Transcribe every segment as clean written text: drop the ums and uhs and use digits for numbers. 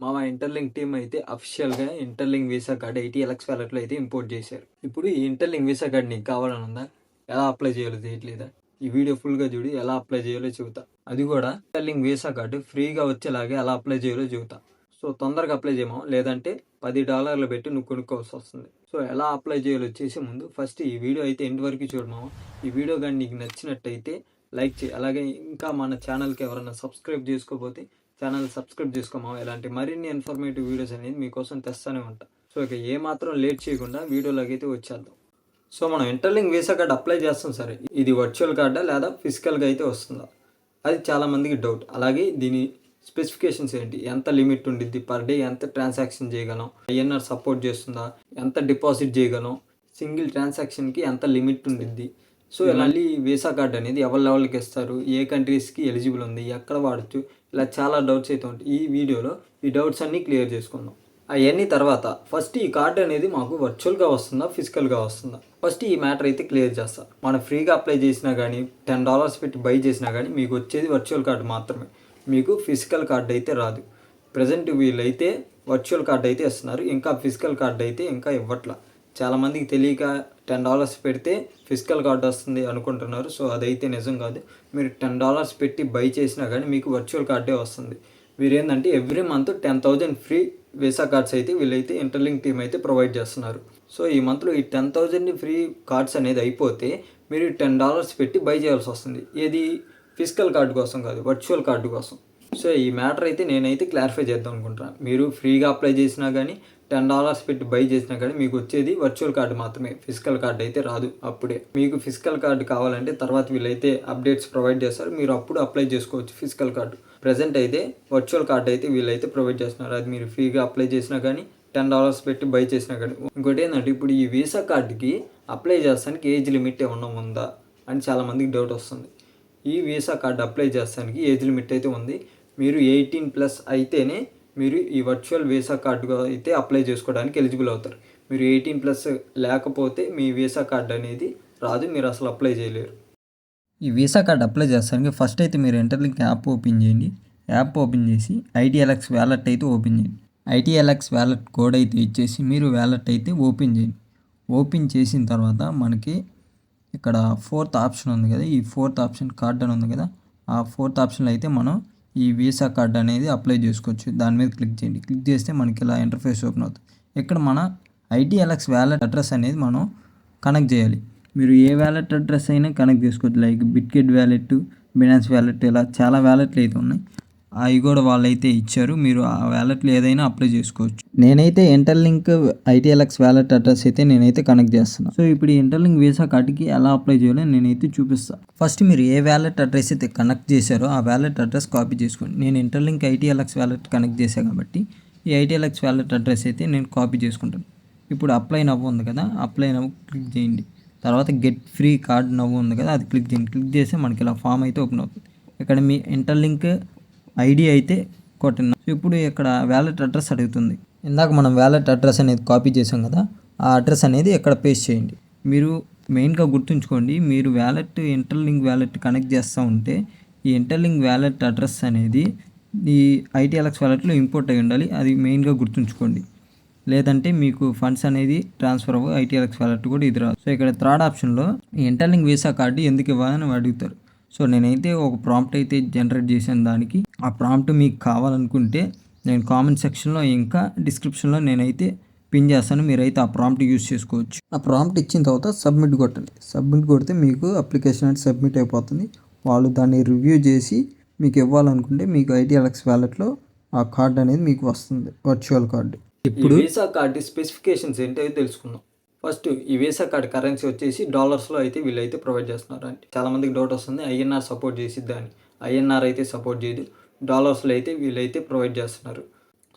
మా interlink team అయితే అఫీషియల్‌గా ఇంటర్లింక్ వీసా కార్డ్ 80 వాలెట్‌లో అయితే ఇంపోర్ట్ చేశారు. ఇప్పుడు ఈ ఇంటర్లింక్ వీసా కార్డ్ నీకు కావాలని ఉందా? ఎలా అప్లై చేయాలో తెలియట్లేదా? ఈ వీడియో ఫుల్‌గా చూడు, ఎలా అప్లై చేయాలో చెబుతా. అది కూడా ఇంటర్లింక్ వీసా కార్డు ఫ్రీగా వచ్చేలాగా ఎలా అప్లై చేయాలో చెబుతా. సో తొందరగా అప్లై చేయమా, లేదంటే $10 పెట్టి నువ్వు కొనుక్కోవాల్సి వస్తుంది. సో ఎలా అప్లై చేయాలో చేసే ముందు ఫస్ట్ ఈ వీడియో అయితే ఎండ్ వరకు చూడమావా. ఈ వీడియో కానీ నీకు నచ్చినట్టయితే లైక్ చేయి. అలాగే ఇంకా మన ఛానల్కి ఎవరైనా సబ్స్క్రైబ్ చేసుకోకపోతే ఛానల్ సబ్స్క్రైబ్ చేసుకోమా. ఇలాంటి మరిన్ని ఇన్ఫర్మేటివ్ వీడియోస్ అనేది మీకోసం తెస్తానే ఉంటా. సో ఇక ఏమాత్రం లేట్ చేయకుండా వీడియోలోకి అయితే వచ్చేద్దాం. సో మనం ఇంటర్లింక్ వీసా కార్డ్ అప్లై చేస్తాం సరే, ఇది వర్చువల్ కార్డా లేదా ఫిజికల్గా అయితే వస్తుందా, అది చాలామందికి డౌట్. అలాగే దీని స్పెసిఫికేషన్స్ ఏంటి, ఎంత లిమిట్ ఉండిద్ది, పర్ డే ఎంత ట్రాన్సాక్షన్ చేయగలం, ఐఎన్ఆర్ సపోర్ట్ చేస్తుందా, ఎంత డిపాజిట్ చేయగలం, సింగిల్ ట్రాన్సాక్షన్కి ఎంత లిమిట్ ఉండిద్ది. సో మళ్ళీ వీసా కార్డ్ అనేది ఎవరి లెవెల్కి ఇస్తారు, ఏ కంట్రీస్కి ఎలిజిబుల్ ఉంది, ఎక్కడ వాడచ్చు, ఇలా చాలా డౌట్స్ అయితే ఉంటాయి. ఈ వీడియోలో ఈ డౌట్స్ అన్నీ క్లియర్ చేసుకుందాం. అవన్నీ తర్వాత ఫస్ట్ ఈ కార్డ్ అనేది మాకు వర్చువల్గా వస్తుందా ఫిజికల్గా వస్తుందా, ఫస్ట్ ఈ మ్యాటర్ అయితే క్లియర్ చేస్తా. మనం ఫ్రీగా అప్లై చేసినా కానీ $10 పెట్టి బై చేసినా కానీ మీకు వచ్చేది వర్చువల్ కార్డు మాత్రమే, మీకు ఫిజికల్ కార్డ్ అయితే రాదు. ప్రజెంట్ వీళ్ళైతే వర్చువల్ కార్డ్ అయితే ఇస్తున్నారు, ఇంకా ఫిజికల్ కార్డ్ అయితే ఇంకా ఇవ్వట్లా. చాలామందికి తెలియక $10 పెడితే ఫిజికల్ కార్డ్ వస్తుంది అనుకుంటున్నారు. సో అదైతే నిజం కాదు. మీరు $10 పెట్టి బై చేసినా కానీ మీకు వర్చువల్ కార్డే వస్తుంది. వీరేంటంటే every month 10,000 free Visa cards అయితే వీళ్ళైతే ఇంటర్లింక్ టీమ్ అయితే ప్రొవైడ్ చేస్తున్నారు. సో ఈ మంత్లో ఈ 10,000 ఫ్రీ కార్డ్స్ అనేది అయిపోతే మీరు $10 పెట్టి బై చేయాల్సి వస్తుంది. ఏది ఫిజికల్ కార్డు కోసం కాదు, వర్చువల్ కార్డు కోసం. సో ఈ మ్యాటర్ అయితే నేనైతే క్లారిఫై చేద్దాం అనుకుంటున్నాను. మీరు ఫ్రీగా అప్లై చేసినా కానీ $10 పెట్టి బై చేసినా కానీ మీకు వచ్చేది వర్చువల్ కార్డు మాత్రమే, ఫిజికల్ కార్డు అయితే రాదు. అప్పుడే మీకు ఫిజికల్ కార్డు కావాలంటే తర్వాత వీళ్ళైతే అప్డేట్స్ ప్రొవైడ్ చేస్తారు, మీరు అప్పుడు అప్లై చేసుకోవచ్చు ఫిజికల్ కార్డు. ప్రజెంట్ అయితే వర్చువల్ కార్డు అయితే వీళ్ళైతే ప్రొవైడ్ చేస్తున్నారు. అది మీరు ఫ్రీగా అప్లై చేసినా కానీ $10 పెట్టి బై చేసినా కానీ. ఇంకోటి ఏంటంటే ఇప్పుడు ఈ వీసా కార్డుకి అప్లై చేస్తానికి ఏజ్ లిమిట్ ఏమన్నా ఉందా అని చాలామందికి డౌట్ వస్తుంది. ఈ వీసా కార్డు అప్లై చేస్తానికి ఏజ్ లిమిట్ అయితే ఉంది. మీరు 18+ అయితేనే మీరు ఈ వర్చువల్ వీసా కార్డు అయితే అప్లై చేసుకోవడానికి ఎలిజిబుల్ అవుతారు. మీరు 18+ లేకపోతే మీ వీసా కార్డు అనేది రాదు, మీరు అసలు అప్లై చేయలేరు. ఈ వీసా కార్డు అప్లై చేస్తానికి ఫస్ట్ అయితే మీరు ఇంటర్లింక్ యాప్ ఓపెన్ చేయండి. యాప్ ఓపెన్ చేసి ITLX వ్యాలెట్ అయితే ఓపెన్ చేయండి. ITLX వ్యాలెట్ కోడ్ అయితే ఇచ్చేసి మీరు వ్యాలెట్ అయితే ఓపెన్ చేయండి. ఓపెన్ చేసిన తర్వాత మనకి ఇక్కడ 4th ఆప్షన్ ఉంది కదా, ఈ 4th ఆప్షన్ కార్డ్ అని ఉంది కదా, ఆ 4th ఆప్షన్లో అయితే మనం ఈ వీసా కార్డ్ అనేది అప్లై చేసుకోవచ్చు. దాని మీద క్లిక్ చేయండి. క్లిక్ చేస్తే మనకి ఇలా ఇంటర్ఫేస్ ఓపెన్ అవుతుంది. ఇక్కడ మన ITLX వ్యాలెట్ అడ్రస్ అనేది మనం కనెక్ట్ చేయాలి. మీరు ఏ వ్యాలెట్ అడ్రస్ అయినా కనెక్ట్ చేసుకోవచ్చు. Like Bitget wallet, Binance wallet, ఇలా చాలా వ్యాలెట్లు అయితే ఉన్నాయి. అవి కూడా వాళ్ళైతే ఇచ్చారు, మీరు ఆ వ్యాలెట్లో ఏదైనా అప్లై చేసుకోవచ్చు. నేనైతే ఇంటర్లింక్ ITLX వ్యాలెట్ అడ్రస్ అయితే నేనైతే కనెక్ట్ చేస్తున్నాను. సో ఇప్పుడు ఈ ఇంటర్లింక్ వీసా కార్డుకి ఎలా అప్లై చేయాలో నేనైతే చూపిస్తాను. ఫస్ట్ మీరు ఏ వ్యాలెట్ అడ్రస్ అయితే కనెక్ట్ చేశారో ఆ వ్యాలెట్ అడ్రస్ కాపీ చేసుకోండి. నేను ఇంటర్లింక్ ITLX వ్యాలెట్ కనెక్ట్ చేశాను కాబట్టి ఈ ITLX వ్యాలెట్ అడ్రస్ అయితే నేను కాపీ చేసుకుంటాను. ఇప్పుడు అప్లై నవ్వు ఉంది కదా, అప్లై నవ్వు క్లిక్ చేయండి. తర్వాత గెట్ ఫ్రీ కార్డ్ నవ్వు ఉంది కదా, అది క్లిక్ చేయండి. క్లిక్ చేస్తే మనకి ఇలా ఫామ్ అయితే ఓపెన్ అవుతుంది. ఇక్కడ మీ ఇంటర్లింక్ ID అయితే కొట్టిన. ఇప్పుడు ఇక్కడ వ్యాలెట్ అడ్రస్ అడుగుతుంది. ఇందాక మనం వ్యాలెట్ అడ్రస్ అనేది కాపీ చేసాం కదా, ఆ అడ్రస్ అనేది ఇక్కడ పేస్ట్ చేయండి. మీరు మెయిన్గా గుర్తుంచుకోండి, మీరు ఇంటర్లింక్ వ్యాలెట్ కనెక్ట్ చేస్తూ ఉంటే ఈ ఇంటర్లింక్ వ్యాలెట్ అడ్రస్ అనేది ఈ ITLX వ్యాలెట్లో ఇంపోర్ట్ అయి ఉండాలి. అది మెయిన్గా గుర్తుంచుకోండి. లేదంటే మీకు ఫండ్స్ అనేది ట్రాన్స్ఫర్ అవ్వ, ITLX వ్యాలెట్ కూడా ఇది రాదు. సో ఇక్కడ 3rd ఆప్షన్లో ఈ ఇంటర్లింక్ వీసా కార్డు ఎందుకు ఇవ్వాలని అడుగుతారు. సో నేనైతే ఒక ప్రాంప్ట్ అయితే జనరేట్ చేశాను దానికి. ఆ ప్రాంప్ట్ మీకు కావాలనుకుంటే నేను కామెంట్ సెక్షన్లో ఇంకా డిస్క్రిప్షన్లో నేనైతే పిన్ చేస్తాను, మీరైతే ఆ ప్రాంప్ట్ యూజ్ చేసుకోవచ్చు. ఆ ప్రాంప్ట్ ఇచ్చిన తర్వాత సబ్మిట్ కొట్టండి. సబ్మిట్ కొడితే మీకు అప్లికేషన్ అయితే సబ్మిట్ అయిపోతుంది. వాళ్ళు దాన్ని రివ్యూ చేసి మీకు ఇవ్వాలనుకుంటే మీకు ITLX వ్యాలెట్లో ఆ కార్డ్ అనేది మీకు వస్తుంది, వర్చువల్ కార్డు. ఇప్పుడు వీసా కార్డు స్పెసిఫికేషన్స్ ఏంటో తెలుసుకుందాం. ఫస్ట్ ఈ వీసా కార్డ్ కరెన్సీ వచ్చేసి డాలర్స్లో అయితే వీళ్ళైతే ప్రొవైడ్ చేస్తున్నారు. అంటే చాలామందికి డౌట్ వస్తుంది, INR సపోర్ట్ చేసిద్దా అని. INR అయితే సపోర్ట్ చేయదు, డాలర్స్లో అయితే వీళ్ళైతే ప్రొవైడ్ చేస్తున్నారు.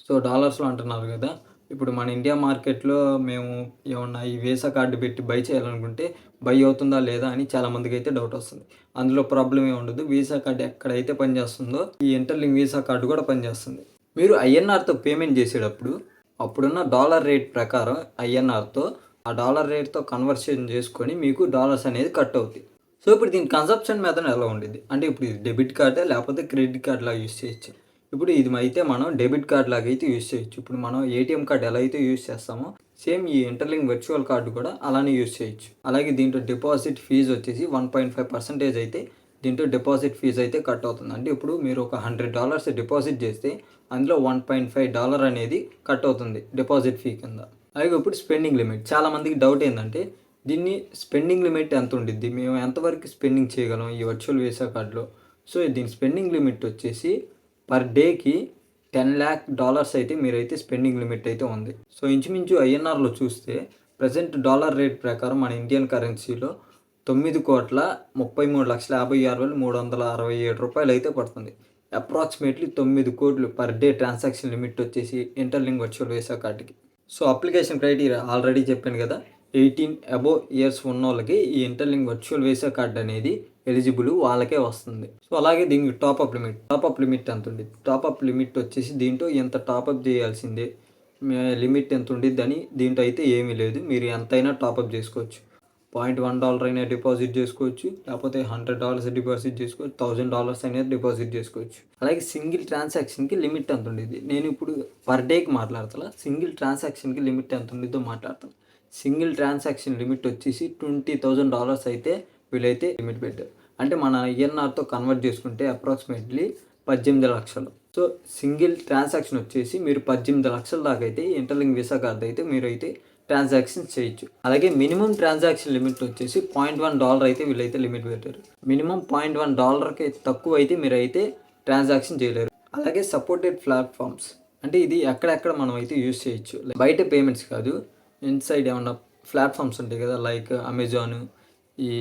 సో డాలర్స్లో అంటున్నారు కదా, ఇప్పుడు మన ఇండియా మార్కెట్లో మేము ఏమన్నా ఈ వీసా కార్డు పెట్టి బై చేయాలనుకుంటే బై అవుతుందా లేదా అని చాలామందికి అయితే డౌట్ వస్తుంది. అందులో ప్రాబ్లం ఏమి ఉండదు. వీసా కార్డు ఎక్కడైతే పనిచేస్తుందో ఈ ఇంటర్లింక్ వీసా కార్డు కూడా పనిచేస్తుంది. మీరు INRతో పేమెంట్ చేసేటప్పుడు అప్పుడున్న డాలర్ రేట్ ప్రకారం INRతో ఆ డాలర్ రేట్తో కన్వర్షన్ చేసుకొని మీకు డాలర్స్ అనేది కట్ అవుతాయి. సో ఇప్పుడు దీని కన్సంప్షన్ మెథడ్ ఎలా ఉండిద్ది అంటే, ఇప్పుడు ఇది డెబిట్ కార్డే లేకపోతే క్రెడిట్ కార్డులా యూస్ చేయొచ్చు. ఇప్పుడు ఇది అయితే మనం డెబిట్ కార్డ్ లాగా అయితే యూజ్ చేయొచ్చు. ఇప్పుడు మనం ఏటీఎం కార్డ్ ఎలా అయితే యూజ్ చేస్తామో సేమ్ ఈ ఇంటర్లింక్ వర్చువల్ కార్డు కూడా అలానే యూజ్ చేయొచ్చు. అలాగే దీంట్లో డిపాజిట్ ఫీజు వచ్చేసి 1.5% అయితే దీంట్లో డిపాజిట్ ఫీజు అయితే కట్ అవుతుంది. అంటే ఇప్పుడు మీరు ఒక $100 డిపాజిట్ చేస్తే అందులో $1.5 అనేది కట్ అవుతుంది డిపాజిట్ ఫీ కింద. అలాగే ఇప్పుడు స్పెండింగ్ లిమిట్. చాలామందికి డౌట్ ఏంటంటే దీన్ని స్పెండింగ్ లిమిట్ ఎంత ఉండిద్ది, మేము ఎంతవరకు స్పెండింగ్ చేయగలం ఈ వర్చువల్ వీసా కార్డులో. సో దీని స్పెండింగ్ లిమిట్ వచ్చేసి పర్ డేకి $10 lakh అయితే మీరైతే స్పెండింగ్ లిమిట్ అయితే ఉంది. సో ఇంచుమించు ఐఎన్ఆర్లో చూస్తే ప్రజెంట్ డాలర్ రేట్ ప్రకారం మన ఇండియన్ కరెన్సీలో 9,56,56,367 అయితే పడుతుంది. అప్రాక్సిమేట్లీ 9 కోట్లు పర్ డే ట్రాన్సాక్షన్ లిమిట్ వచ్చేసి ఇంటర్లింక్ వర్చువల్ వీసా కార్డుకి. సో అప్లికేషన్ క్రైటీరియా ఆల్రెడీ చెప్పాను కదా, 18 అబోవ్ ఇయర్స్ ఉన్న వాళ్ళకి ఈ ఇంటర్లింక్ వర్చువల్ వీసా కార్డ్ అనేది ఎలిజిబుల్ వాళ్ళకే వస్తుంది. సో అలాగే దీనికి టాపప్ లిమిట్ ఎంత ఉంది, టాపప్ లిమిట్ వచ్చేసి దీంట్లో ఎంత టాపప్ చేయాల్సిందే, లిమిట్ ఎంత ఉండిద్ది అని దీంట్లో అయితే ఏమీ లేదు. మీరు ఎంతైనా టాపప్ చేసుకోవచ్చు. $0.1 అయినా డిపాజిట్ చేసుకోవచ్చు, లేకపోతే $100 డిపాజిట్ చేసుకోవచ్చు, $1,000 అనేది డిపాజిట్ చేసుకోవచ్చు. అలాగే సింగిల్ ట్రాన్సాక్షన్కి లిమిట్ ఎంత ఉండేది, నేను ఇప్పుడు పర్ డేకి మాట్లాడతా, సింగిల్ ట్రాన్సాక్షన్కి లిమిట్ ఎంత ఉండిద్దో మాట్లాడతాను. సింగిల్ ట్రాన్సాక్షన్ లిమిట్ వచ్చేసి $20,000 అయితే వీళ్ళైతే లిమిట్ పెట్టారు. అంటే మన ఐఎన్ఆర్తో కన్వర్ట్ చేసుకుంటే అప్రాక్సిమేట్లీ 18 లక్షలు. సో సింగిల్ ట్రాన్సాక్షన్ వచ్చేసి మీరు 18 లక్షల దాకా అయితే ఇంటర్లింక్ వీసా కార్డ్ అయితే మీరైతే ట్రాన్సాక్షన్స్ చేయొచ్చు. అలాగే మినిమం ట్రాన్సాక్షన్ లిమిట్ వచ్చేసి $0.1 అయితే వీళ్ళైతే లిమిట్ పెట్టారు. మినిమం $0.1కి తక్కువ అయితే మీరైతే ట్రాన్సాక్షన్ చేయలేరు. అలాగే సపోర్టెడ్ ప్లాట్ఫామ్స్ అంటే ఇది ఎక్కడెక్కడ మనం అయితే యూజ్ చేయొచ్చు. బయట పేమెంట్స్ కాదు, ఇన్సైడ్ ఏమన్నా ప్లాట్ఫామ్స్ ఉంటాయి కదా, లైక్ అమెజాన్, ఈ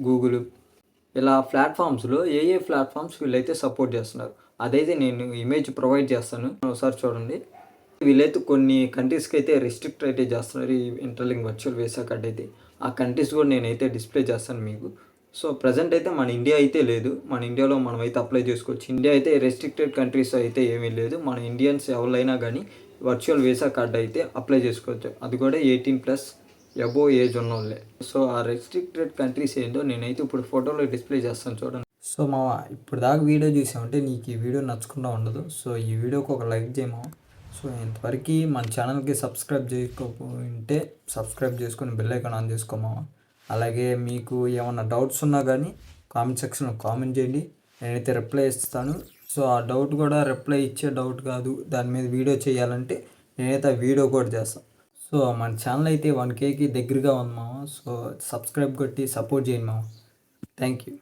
గూగుల్, ఇలా ప్లాట్ఫామ్స్లో ఏ ప్లాట్ఫామ్స్ వీళ్ళైతే సపోర్ట్ చేస్తున్నారు అదైతే నేను ఇమేజ్ ప్రొవైడ్ చేస్తాను, ఒకసారి చూడండి. వీళ్ళైతే కొన్ని కంట్రీస్కి అయితే రిస్ట్రిక్ట్ అయితే చేస్తున్నారు ఈ ఇంటర్లింక్ వర్చువల్ వీసా కార్డ్ అయితే. ఆ కంట్రీస్ కూడా నేనైతే డిస్ప్లే చేస్తాను మీకు. సో ప్రజెంట్ అయితే మన ఇండియా అయితే లేదు, మన ఇండియాలో మనం అయితే అప్లై చేసుకోవచ్చు. ఇండియా అయితే రెస్ట్రిక్టెడ్ కంట్రీస్ అయితే ఏమీ లేదు, మన ఇండియన్స్ ఎవరైనా కానీ వర్చువల్ వీసా కార్డ్ అయితే అప్లై చేసుకోవచ్చు. అది కూడా 18+ అబోవ్ ఏజ్ ఉన్న వాళ్ళే. సో ఆ రెస్ట్రిక్టెడ్ కంట్రీస్ ఏంటో నేనైతే ఇప్పుడు ఫోటోలో డిస్ప్లే చేస్తాను చూడండి. సో మా ఇప్పుడు దాకా వీడియో చూసామంటే నీకు ఈ వీడియో నచ్చకుండా ఉండదు. సో ఈ వీడియోకి ఒక లైక్ చేయమా. సో ఇంతవరకు మన ఛానల్కి సబ్స్క్రైబ్ చేసుకోకుంటే సబ్స్క్రైబ్ చేసుకొని బెల్ ఐకాన్ ఆన్ చేసుకోమా. అలాగే మీకు ఏమన్నా డౌట్స్ ఉన్నా కానీ కామెంట్ సెక్షన్లో కామెంట్ చేయండి, నేనైతే రిప్లై ఇస్తాను. సో ఆ డౌట్ కూడా రిప్లై ఇచ్చే డౌట్ కాదు, దాని మీద వీడియో చేయాలంటే నేనైతే ఆ వీడియో కూడా చేస్తాను. సో మన ఛానల్ అయితే 1Kకి దగ్గరగా ఉంది మామ. సో సబ్స్క్రైబ్ కొట్టి సపోర్ట్ చేయండి మామ. Thank you.